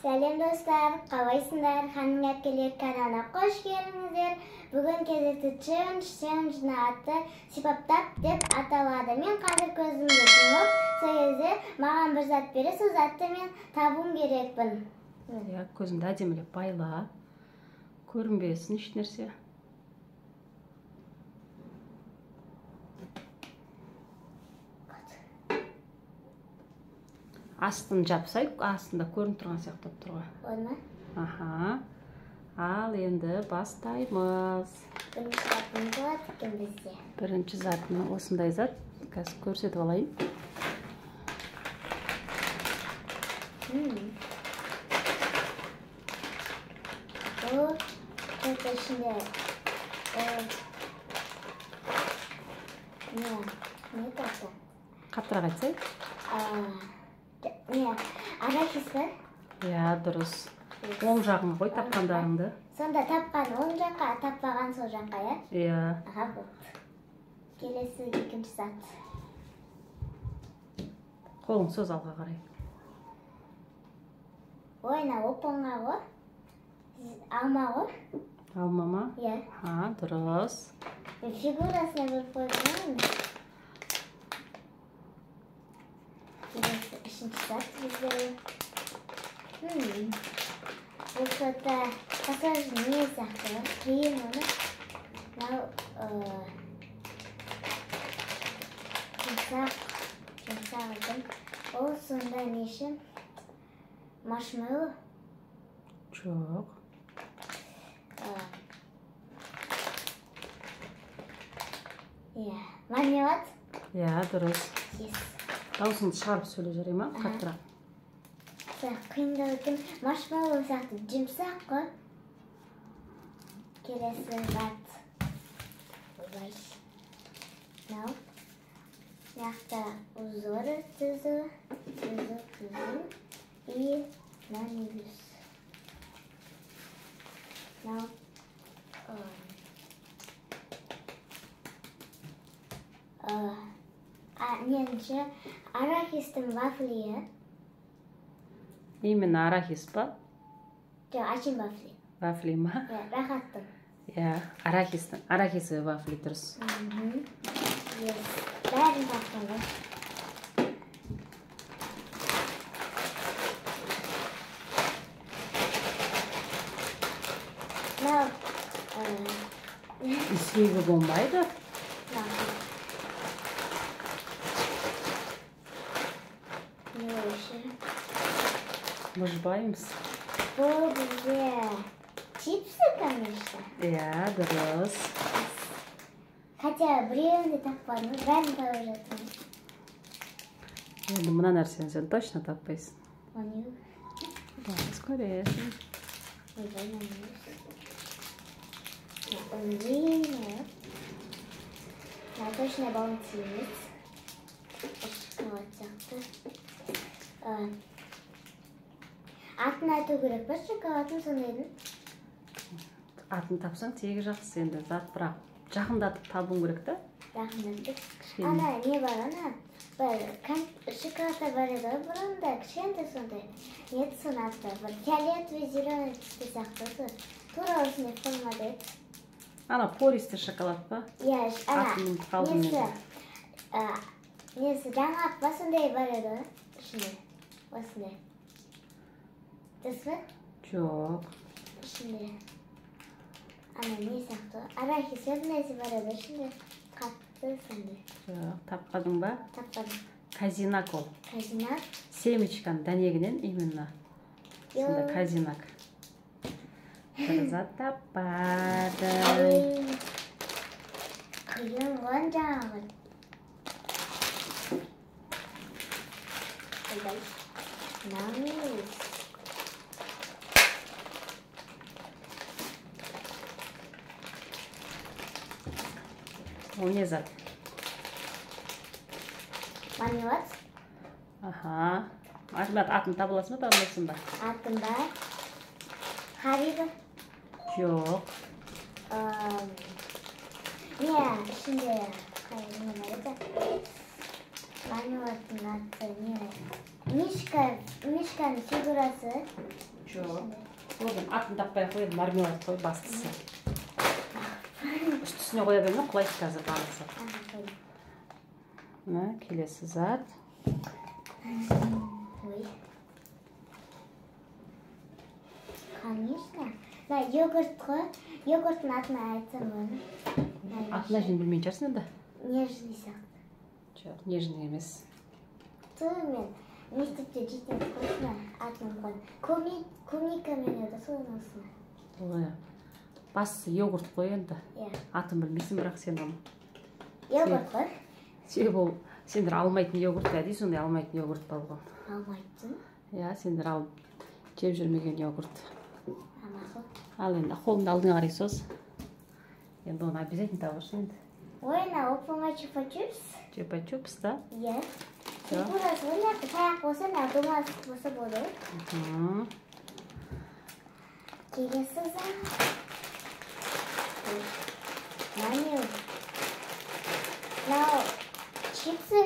Selam dostlar, қалайсыңдар? Ханым әпкелер каналына қош келдіңіздер. Бүгін кезекті челлендждің аты сипаптап деп аталады. Мен қазір көзімді жұмып, сол кезде маған бір зат бере, сол затты мен табуым керекпін. Көзімді әдемілеп байла, көрінбесін еш нәрсе. Астын жапсайық, астында көрініп тұрған сияқты тұрға. Болды ма? Аха. Ал енді бастаймыз. Бірінші затымыз болады екен бізде. Бірінші затыны осындай зат. Қазір көрсетіп алайын. Бұл көзі ішінде не тапты? Қаттырақ айтсай? Арахис бар? Дұрыс. Оң жағын қой тапқандарыңды. Сонда тапқан оң жаққа, таппаған сол жаққа, Иә? Аға, болды. Келесі екінші зат. Қолың сөз алға қарай. Ойна опонға ғой. Алма ғой. Алма ма? Иә. Дұрыс. Мен фигурасына бір қойдым. Келесі үшінші зат бізде. Бұл сота пассажын не сияқты, қиын оны. Жұмсақ екен. Ол сонда неші? Маршмеллоу? Жоқ. Мармелад? Дұрыс. Даусыңды шығарып сөйле жарай ма? Қаттырақ. Қиындау екен. Маршмеллоу сияқты жұмсақ қой. Келесі зат. Олай. Мынақты узоры түзу. И нанюс. Ненші арахистің вафлиі. Именно арахис па? Жоқ, ачин вафли. Вафли ма? Рахаттың. Арахистің. Арахисі вафли дұрыс. Бәрін тапқанды. Исегі болмайды. Мұжбаймыз. Бұл бізде чипсы, конечно. Дұрыс. Хотя біреуін де таппадым, бәрін тауып жатырмын. Енді мұна нәрсені сен точно таппайсың. Оны Біз көресің. Точно баунтимец. Шоколад сияқты. Атын айту керек па, шоколадын сондайдың? Атын тапсаң тегі жақсы енді. Зат бірақ жақындатып табуың керек та? Жақындатып. Ана не бар, ана? Шоколадта бар еді, бұрында кішкентай сондай. Неді соны аты? Фиолетовый, зеленый түсті сияқты. Тура осындай формада еді. Ана пористі шоколад па? Атының қалдың еді. Несі, жаңғақ па сондай бар еді, ішінде. Осындай. Дұрыс ба? Жоқ. Ішінде. Ана не сияқты? Арахис өтмесі бар еді, ішінде. Қатты сондай. Жоқ, тапқадың ба? Таппадым. Казинак ол. Казинак? Семечканың дәнегінен именно. Сонда казинак. Бір зат таппадың. Қиын ғын жаңағы. Нанюс. Ол не зат? Мармелад? Мармелад атын табыласың ба, табыласың ба? Атын ба? Хариба? Жоқ. Ішінде қайын еді? Мармеладтың аты не? Мишканың фигурасы. Жоқ. Одан атын таппай ақ қойып, мармелад қой бастысы. Үстісіне қоя берме, құлайды қазір бағысы. Мына келесі зат. Ой. Конечно. Мына йогурт қой. Йогурттың атын айтсам оны. Атын әжен білмейін жарсың енді? Нежный сияқты. Жоқ, нежный емес. Мен мектепте жейтін вкусно атын қойдым. Клубника мен еді соның осыны. Ой. Бастысы йогурт қой енді. Атын білмейсің, бірақ сен оны. Йогурт қой? Себебі ол сендер алмайтын йогурт кәдей, сондай алмайтын йогурт болған. Алмайтын? Иә, сендер алып жеп жүрмеген йогурт. Амақыл. Ал енді қолыңды алдыңа қарай соз. Енді оны обязательно табырсың енді. Ой, на опыма чупа-чупс. Чупа-чупс, да? Иә. Фигурасы ойнап, таяқ болса, мына домалсыз болса болды. Келесі зат. Мынау. Мынау чипсы.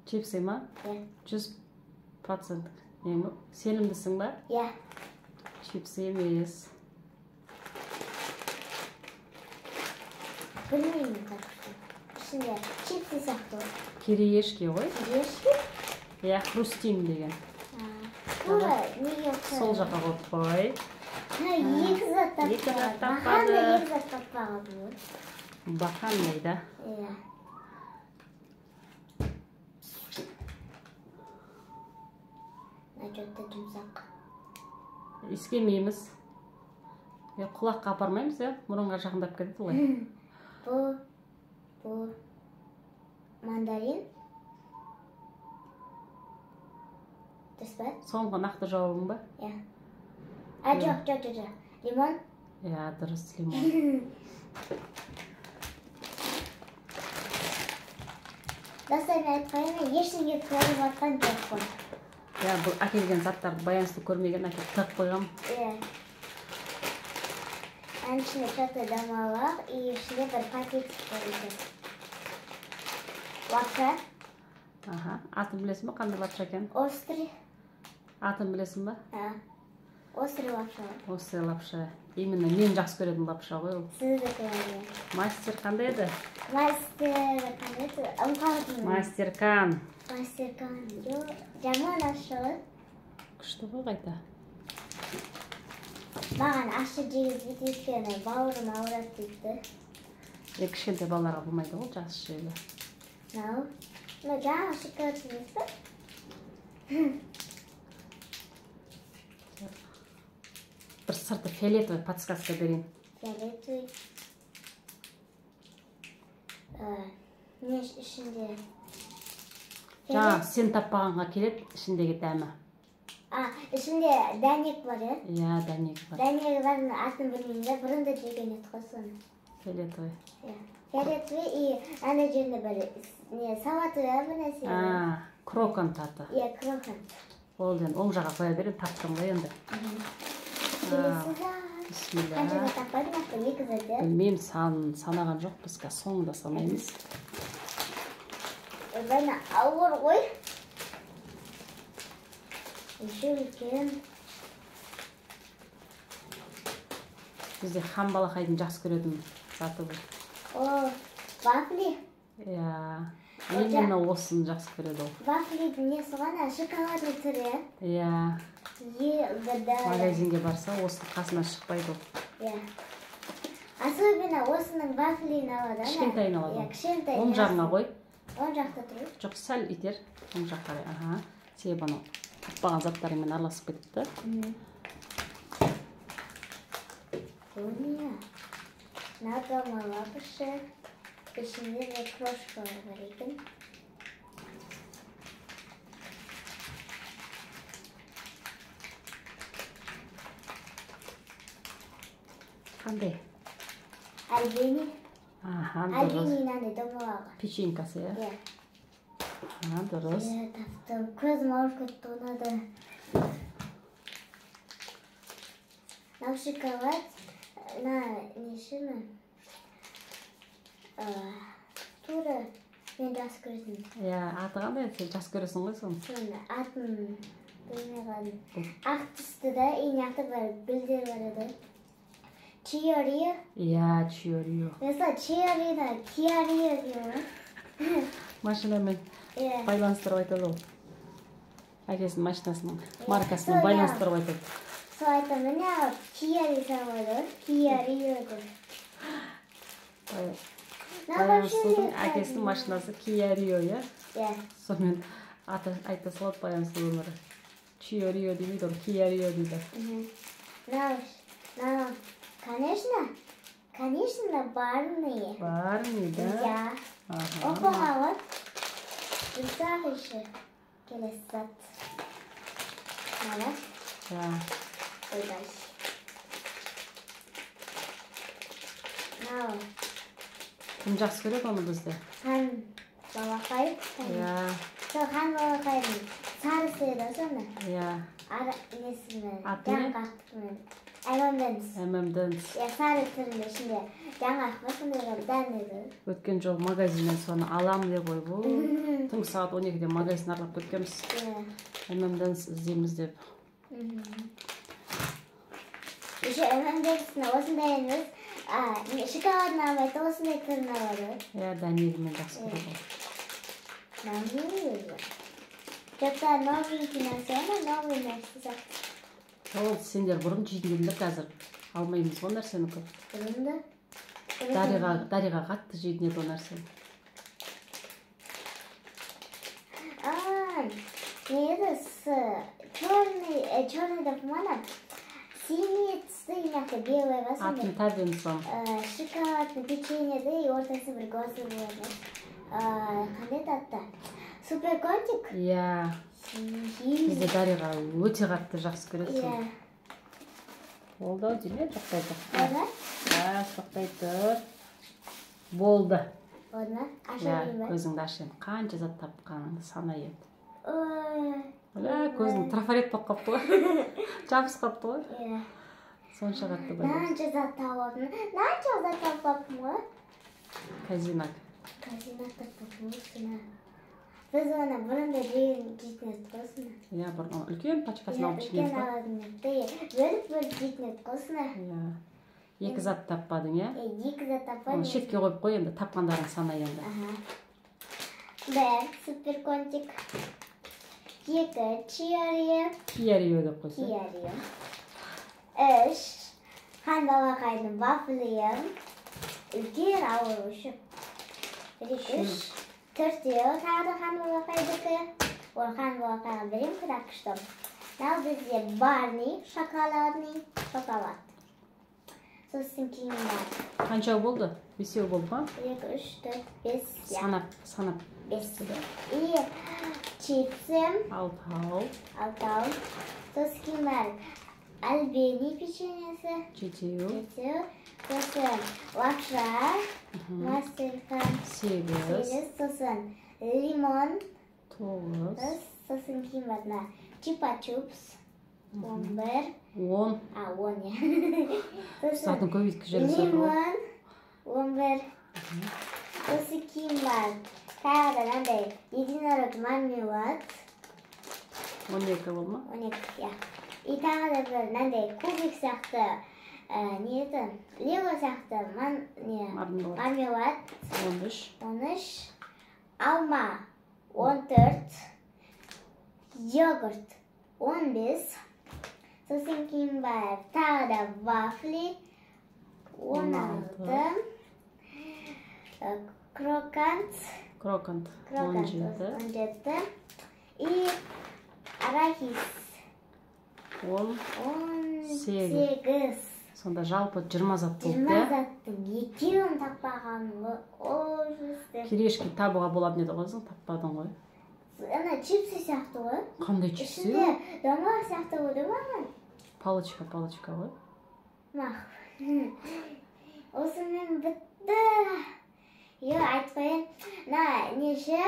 Чипсы ма? Иә. 100%. Сенімдісің ба? Иә. Чипсы емес. Білмеймін қатықты. Ішінде чипсы сияқты ғой. Кириешки ғой? Кириешки? Иә, хрустим деген. Тура неге ұқсайды? Сол жаққа қойып қой. Екі зат таппады. Екі зат таппады. Бақанда екі зат таппады ғой. Бақандай да. Иә. Что-то жұмсақ. Искемейміз. Құлаққа апармаймыз, мұрынға жақындап кетеді ғой. Бұл мандарин. Дұрыс па? Соңғы нақты жауабың ба? Иә. Жоқ. Лимон? Иә, дұрыс, лимон. Достарым айтып қойын, ештеңе көріп жатқан жоқ қой. Иә, бұл әкелген заттарды баянсыз көрмеген әкеліп тығып қойғам. Иә. Ән ішінде что-то домалақ, и ішінде бір пакетик бар екен. Лапша. Атын білесің ба, қандай лапша екен? Острый. Атын білесің ба? Острый лапша. Острый лапша. Именно мен жақсы көретін лапша ғой ол. Сіздікі бар. Мастер қандай еді? Мастеркан. Жаман ашығы. Күшті ғой қайта. Маған ашы жегізбейді өйткені бауырым ауырады дейді. Кішкентай балаларға болмайды ғой жасы жегі. Жаңа шоколад емес пе? Бір сырты фиолетовый подсказка берейін. Фиолетовый. Не ішінде? Жаңа сен таппағанға келеді ішіндегі дәмі. Ішінде дәнек бар, е? Иә, дәнек бар. Дәнегі барын атын білмеймін де, бұрында жеген еді ғой соны. Фиолетовый. Фиолетовый и ана жерінде бір салатовый бір нәрсе. Крокант аты. Иә, крокант. Ол ден оң жаққа қоя берем, таптым ғой енді. Келесі зат. Бисмилля. Қаншаға таппадың атты, екі зат, е? Білмеймін, санаған жоқ, біз соңында санаймыз. Бәні ауыр ғой. Еще үлкен. Бізде хан балақайдың жақсы көретін заты бұл. Вафли. Иә, именно осыны жақсы көреді ол. Вафлидің несі ғана шоколадный түрі. Иә. Магазинге барса, осының қасына шықпайды ол. Иә. Особенно осының вафлиін алады. Кішкентайын алады. Иә, кішкентай. Оң жағына қой. Оң жақта тұрып. Жоқ, сәл итер. Оң жаққа қарай. Себебі анау таппаған заттарымен араласып кетіпті. Бұл не? Надома лапышы. Ішінде де крошкалар бар екен. Қандай? Альбени. Дұрыс. Альбенинаны домалағы. Печенькасы, е? Иә. Дұрыс. Таптым. Көзім ауырып кетті, ұнады. Мынау шоколад. Нешімі? Тура Мен жас көресің. Иә, аты қандай? Сен жас көресің ғой соны. Соны атын білмей қалдым. Ақ түсті да, иняқты бар, гүлдер бар еді. Чиорио. Иә, Чиорио. Mesela Чиориода Киарио деймін. Машинамен Иә. байланыстырып айтады ол. Әкесінің машинасының маркасымен байланыстырып айтады. Сол айтамын, міне Киарио салады, Киарио деп. Баянсудың әкесінің машинасы Киарио, иә? Иә. Сонымен аты айта салады Баянсу өмірі. Чиорио демейді, ол Киарио дейді. Конечно, барные. Барни, да? Я. Оқуға вот. Ұзақ еще келесі зат. Мана. Ja. Ойдай. Нау. Кім жақсы көреді оны бізде? Хан балақай. Ja. Сол хан балақайдың сарысы еді соны. Ja. Несімен. Аты не? Жаңғақтымен. MM-Dance. MM-Dance. Я сары түрінде ішінде жаңғақ па сондай дән еді. Өткен жол магазиннен соны алам деп ой бұл. Түнгі сағат 12-де магазин аралап кеткенбіз. MM-Dance іздейміз деп. Еще MM-Dance'ны осындай емес, шоколадын албайды, осындай түрін алады. Ja, Даниэлмен жақсы көреді. Новый. Что-то новенький нәрсе, новый нәрсе зат. Ол сендер бұрын жейтіндер қазір алмаймыз ғой нәрсені көп. Бұрында? Дариға қатты жейтін еді ол нәрсені. Не еді черный допомана, синий түсті инақты белый ба сондай. Атын тәрден сон. Шоколадный печеньеде и ортасы бір көзі болады. Қандай татты? Суперкончик? Иә. Бізде Дариға өте қатты жақсы көреді. Иә. Болды ау деме, жоқтайды. Болды? Жоқтайды. Болды. Болды ма? Иә, Ашайын ба? көзіңді ашайын. Қанша зат тапқаныңды сана енді. Көзің трафарет болып қапты ғой. Жабыс қапты ғой. Иә. Сонша қатты байланысты. Нанша зат тауып ғой? Казинак. Казинак таппаппын ғой. Біз оны бұрында жейтін еді қосына. Иә, бұрын үлкен пачкасын алып жеген Үлкен аладың еді. Бөліп жейтін еді қосына. Иә. Екі зат таппадың, иә? Екі зат таппадың. Оны шетке қойып қой енді, тапқандарын сана енді. Бір суперкончик. Екі Чиорио. Киарио деп қойса. Киарио. Үш хан балақайдың вафлиын. Үлкен ауыр ұшып. Үш. Төртеу тағы хан балақайдікі. Ол хан балақайға берем құрақ күштім. Нау бізде барни, шоколадный, шоколад. Сосын кейін бар. Қанша болды? Бесеу болды ма? 2, 3, 4, 5. Санап. 5. И чипсы. Алтау. Сосын кейін бар. Альбени печеньесі. Жетеу. Сосын лапша. Мастырхан. 8. Сосын лимон. 9. Сосын кейін бар. Чипа-чупс. 11. 10. 10 ya. Zaten көбейткіш жерін сұрып. Limon. 11. Сосын кейін бар. Тағы да нандай единорог мармелад. 12 болды ма? 12, я. И тағы да бір нандай кубик сияқты, не еді? Лего сияқты мармелад. 13. Алма. 14. Йогурт. 15. Сосын кейін бар тағы да вафли. 16. Крокант. 17. И арахис. 18. Сонда жалпы 20 зат болды. 20 заттың екеуін таппағаным ғой. Кирешки табуға болады еді ғой, таппадың ғой. Ана чипсы сияқты ғой. Қандай чипсы? Ішінде домақ сияқты болды маған. Палочка ғой. Мақ. Осымен бітті. Айтпайын. Неше?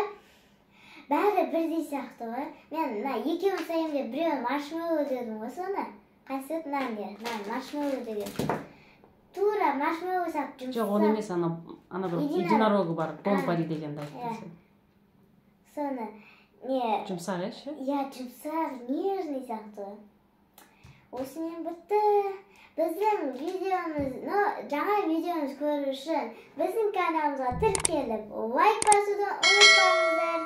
Бәрі бірдей сияқты ғой. Мен екеуін сайын деп біреуін маршмеллоу дедім ғой соны. Қайсы маршмеллоу деген. тура маршмеллоу сап жұмсап. Жоқ, оны емес, ана бір единорогы бар, Бомбари дегенді айтты. Соны не Жұмсақ еш? Иә, жұмсақ, нежный сияқты. Осымен бітті. Біздің видеомыз, жаңа видеомыз көру үшін біздің каналымызға тіркеліп, лайк басуды ұмытпаңыздар.